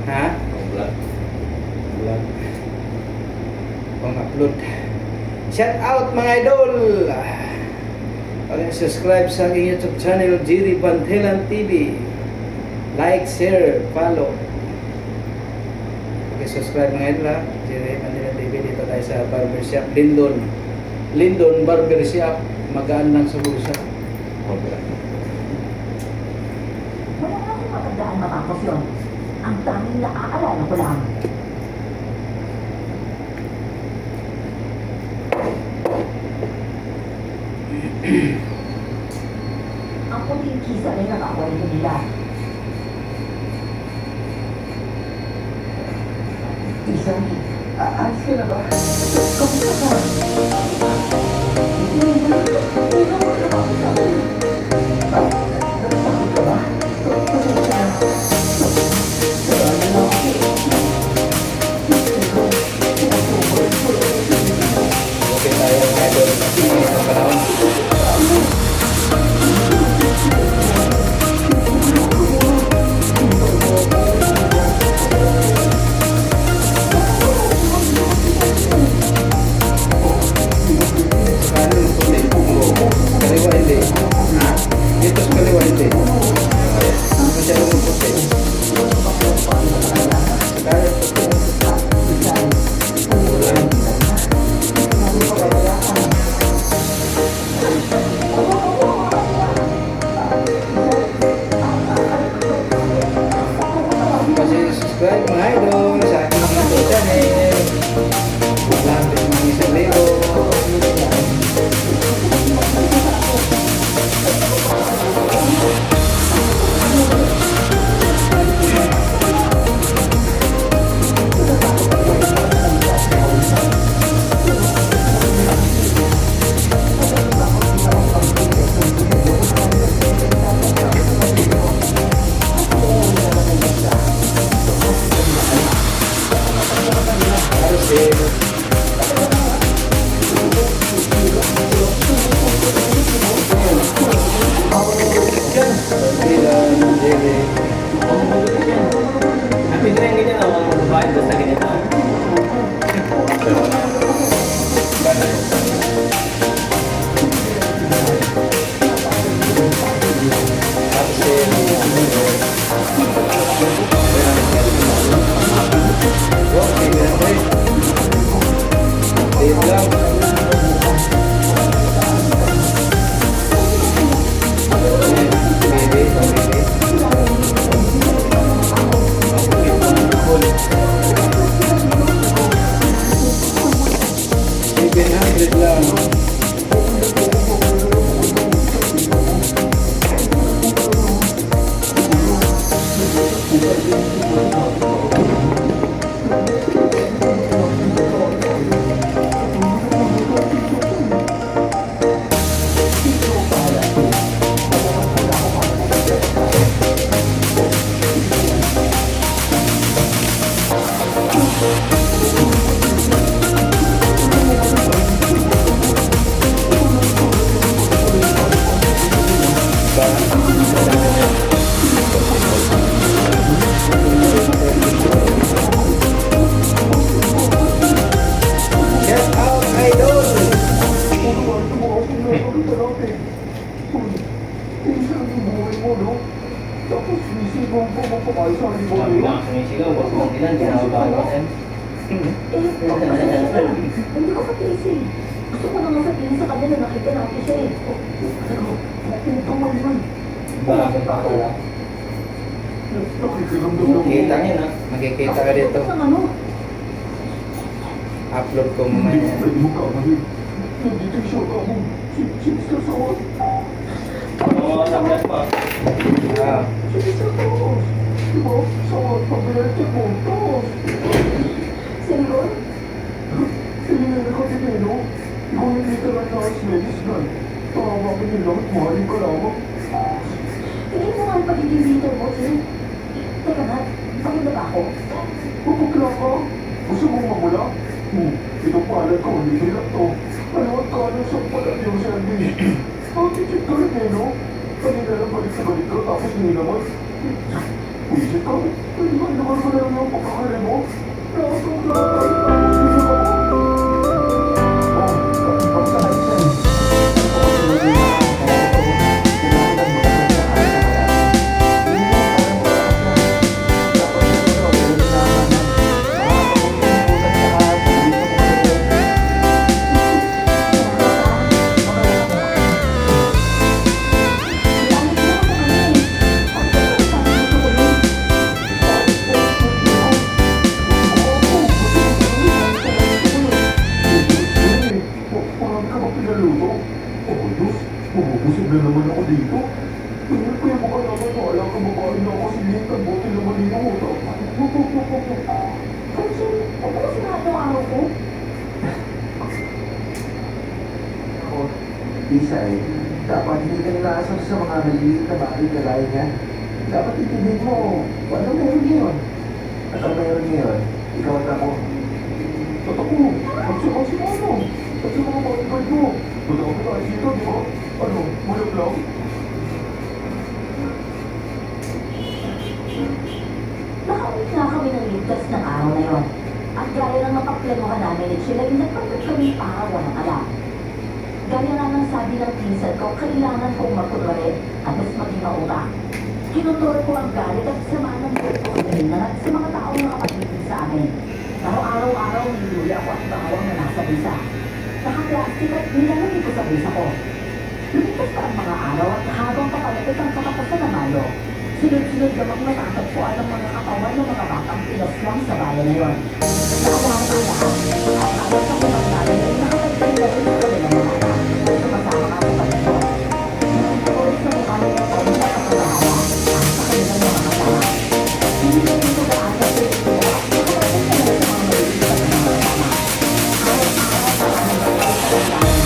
Ha? Vlog. Pang-upload. Shout out mga idol! Pag-subscribe sa aking YouTube channel, Jerry Bantelan TV. Like, share, follow. Pag-subscribe mga idol ha. Jerry Bantelan TV. Dito tayo sa barbershop. Lindon Barbershop. Magaan lang sa bulsa. Wala na akong matandaan matapos yun. Ang tanging naaalala ko lang. Ang puting kisa ay nakawal ko nila. Isang, alis ka na ba? Kamusta ka? Hindi naman nakapagod sa akin. Nakapagod ka ba? Pasensya na. Wala na ako. Okay tayo mga idol. Sa panahon. Kaliwa hindi. Dito sa kaliwa hindi. Masyadong puti. Sekarang puti. Kasi subscribe mga idol sa aking YouTube channel. Malapit mga isang libo. Hindi ko patising. Gusto ko naman sabihin sa kanya na nakita natin siya eh. Pero, natinutungol man. Bakit pa ako lang? Kita niyo na. Makikita ka dito. Upload ko mamaya. Nandito siya ka mo. Sister sa wall. Oo, nablas pa. Sister sa wall. Diba? Sa wall, paberte mo. Senyor? Senyor ka Titino? Ikaw yung literal na Asmelis na. Tawa ko nila at mahalin ka lamang. Tingin mo nga ang pagiging leader mo, Tim. Teka nga, paganda ba ako? Pupukla ka? Gusto mong mamula? Ito pala ko, hindi hirap to. Aliwat ka ng sa pala yung Sandy. Attitude ka rin eh, no? Kanina lang balik sa balik ka, tapos hindi naman. Wisit ka. Pwede ba naman ko na lang yung pagkakari mo? Tapos hindi ka ako. Kamusta kayo siya eh? Marami ka ba pinaluto? Oh, Diyos, mabubusog na naman ako dito. Tingnan ko yung mga naman na alam ka babae na ako si Lintan, bote naman din ako. Francis, huwag mo kasi lahat ng araw ko. Ako, Lisa eh, dapat hindi ka nalaasar sa mga maliliit na bagay kagaya niya. Dapat itigil mo, ano meron ngayon? At ang meron ngayon, ikaw at ako. Tatako, magsama si ano? At sa mga boyfriend mo. Wala ka tayo dito, di ba? Ano, walang lang? Nakauwi na kami ng ligtas ng araw na yon. At gaya ng mapagplanuhan namin ni Sheila, nagpagkat kami para walang alam. Gaya nga ng sabi ng pinsan ko, kailangan kong magkunwari at mas maging maura. Tinuturo ko ang galit at sama ng buhay ko sa sa mga taong nakapaligid sa amin. Pero araw-araw niluli ako at bawang na nasa bisa. Naka-plastic at nilalagay ko sa bisa ko. Lumipas pa ang mga araw at habang papalapit ang katapusan ng Mayo, sunod-sunod namang natatagpuan ang mga katawan ng mga batang pinaslang sa bayan na yon. Naalala ko lahat, ang alas ng mga namin ay nakatagpay na rin sa kanilang mga anak. Sumasama nga sa pagkato. Oras na mukha nila sa mga kapatahala at sa kanilang mga kasama. Hindi na rin tugaan sa ito at nakatagpay na rin sa mga maliliit at mga kasama. Araw-araw para nagpapay sa kasama.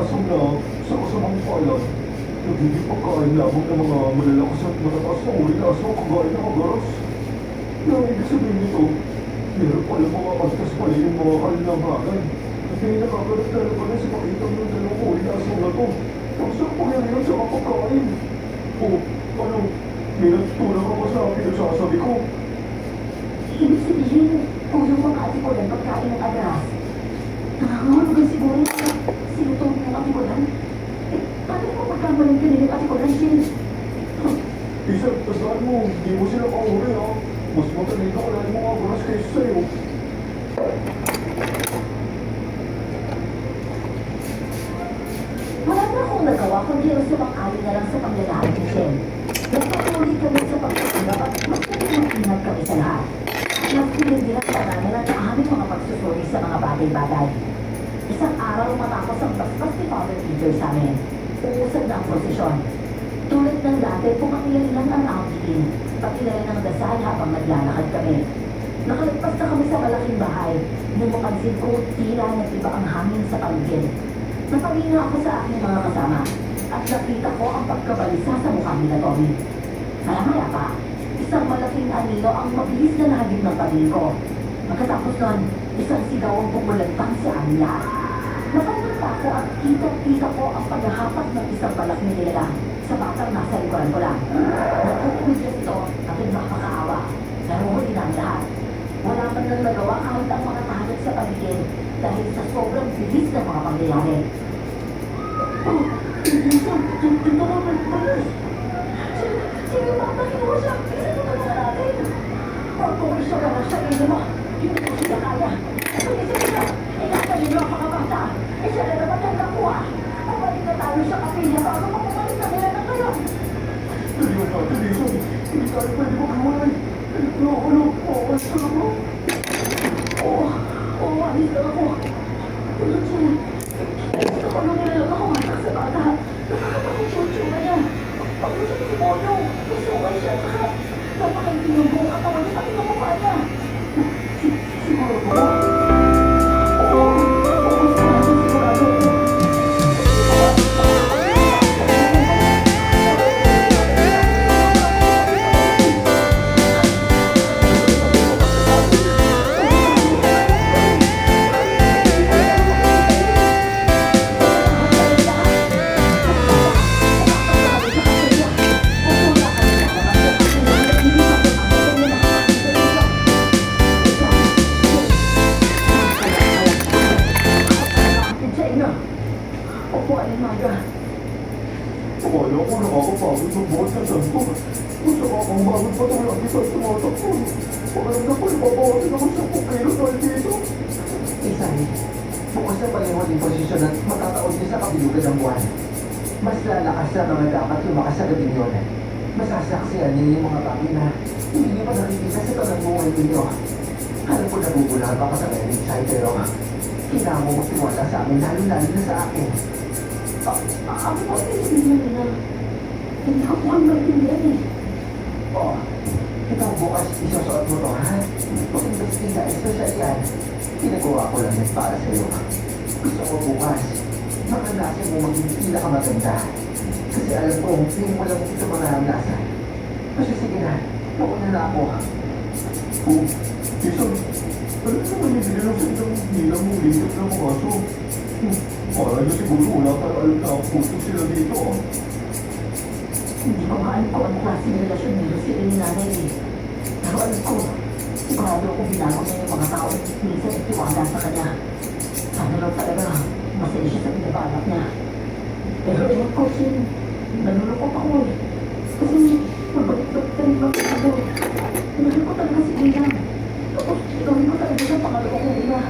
asam na sa kasamang palad. Nagiging pagkain lamang ng mga malalakas at matataas na uri na aswang kagaya ng agaras. Na ibig sabihin nito, meron pala mga kastas pala yung mga kalinamhanan. At hindi nakakalat talaga na sa makita ng dalawang uri na aswang na to. Ang sangpangyarihan sa kapagkain. O, ano, may natutunan ka ba sa pinagsasabi ko? Ibig sabihin, kung yung mga atikulan pagkain ng agaras, nangangahulugan siguro na sinutong ng atikulan? Eh, paano mo pagkamalang ka nilang atikulan, Shin? Isa, tasaan mo, hindi mo sila kauri ha. Mas matalino ka lang mga agaras kaysa sa'yo. Wala na akong nagawa kundi ang sumang-ayon na lang sa panglalahit ni Shin. Nagpatuloy kami sa pagkakulap at mas naging kami sa lahat. Mas pinagdilang pa namin ang aming mga pagsusuri sa mga bagay-bagay. Isang araw matapos ang basbas ni Father Peter sa amin, uusad na ang prosesyon. Tulad ng dati, pumakilan lang ang outing, pati na rin ang dasal habang naglalakad kami. Nakalagpas na kami sa malaking bahay, nung mapansin ko tila nag-iba ang hangin sa paligid. Napalinga ako sa aking mga kasama, at nakita ko ang pagkabalisa sa mukha nila Tommy. Maya-maya pa, isang malaking anino ang mabilis na nahagip ng tabing ko. Pagkatapos nun, isang sigaw ang bumulagpang sa aming lahat. Napagpunta ko at kita-kita ko ang paghahapat ng isang malaking nilalang sa batang nasa likuran ko lang. Nakukulit ito at nagmapakaawa. Naruhuli ng lahat. Wala man lang nagawa kahit ang mga tahanan sa paligid dahil sa sobrang bilis ng mga pangyayari. Oh, ito na mag-palas. Sige ba, nakinuha siya. Isa natin. Huwag ko siya ka na sa inyo mo. Hindi ko siya kaya. Pag-isip siya, ingatan ninyo ang mga bata. Siya na naman ang nakuha. Pabalik na tayo sa kapilya bago mapabalik na nila ng ngayon. Daliwan natin, Jason. Hindi tayo pwede maghiwalay. Ano, alis ka na mo. Oo, alis na ako. Tulad siya. Gusto ko nung nilalang ako matak sa bata. Nakakatakot siya ang tsura niya. Pag gusto ko si Mono, isukay siya. Saka napakaintin yung buong katawan niya pati ng mukha niya. Siguro po. Oo, sigurado. Opo, Alimaga. Akala ko nakakapagod ng buhat sa dyan ko. Kung sa kakambagod pa ito lang isa tumatakbo. Pagkalang ko, ipapawasin ako sa kukilo dahil dito. Isay, bukas na pala yung huling posisyon at matataon niya sa kabilugan ng buwan. Mas lalakas na mga dapat lumakas sa gabing yun. Masasaksiyan niyo yung mga bagay na hindi niyo pa nakikita sa talang buhay ninyo. Alam ko nabubulaan pa ka sa Eric Sai, pero kailangan mo magtiwala sa amin, lalo-lalo na sa akin. Ako po, hindi na. Hindi ko po ang maintindihan eh. Oo, ikaw bukas isusuot mo to, ha? Pag-investiga, espesyal yan. Pinagawa ko lang yan para sa'yo. Gusto ko bukas, makalasin mo maging pinakamaganda. Kasi alam ko, hindi mo lang ito mga hamlasan. Kasi sige na, mauna na ako. Jason, ano naman yung binilong sa isang nilang mong ligat ng mga aso? Para niyo siguro wala para alam na puso sila dito. Hindi ko maalam kung anong klase ng relasyon nila sila ni nanay eh. Pero alam ko, sigurado ako binago niya yung mga tao at minsan nagtiwala sa kanya. Sana lang talaga, masaya siya sa pinabalak niya. Pero ewan ko, Shin, nalulukot ako eh. Kasi magbalik-balik ka rin lang ako. Mahal ko talaga si Ina. Tapos gawin ko talaga sa pangalawa kong ina.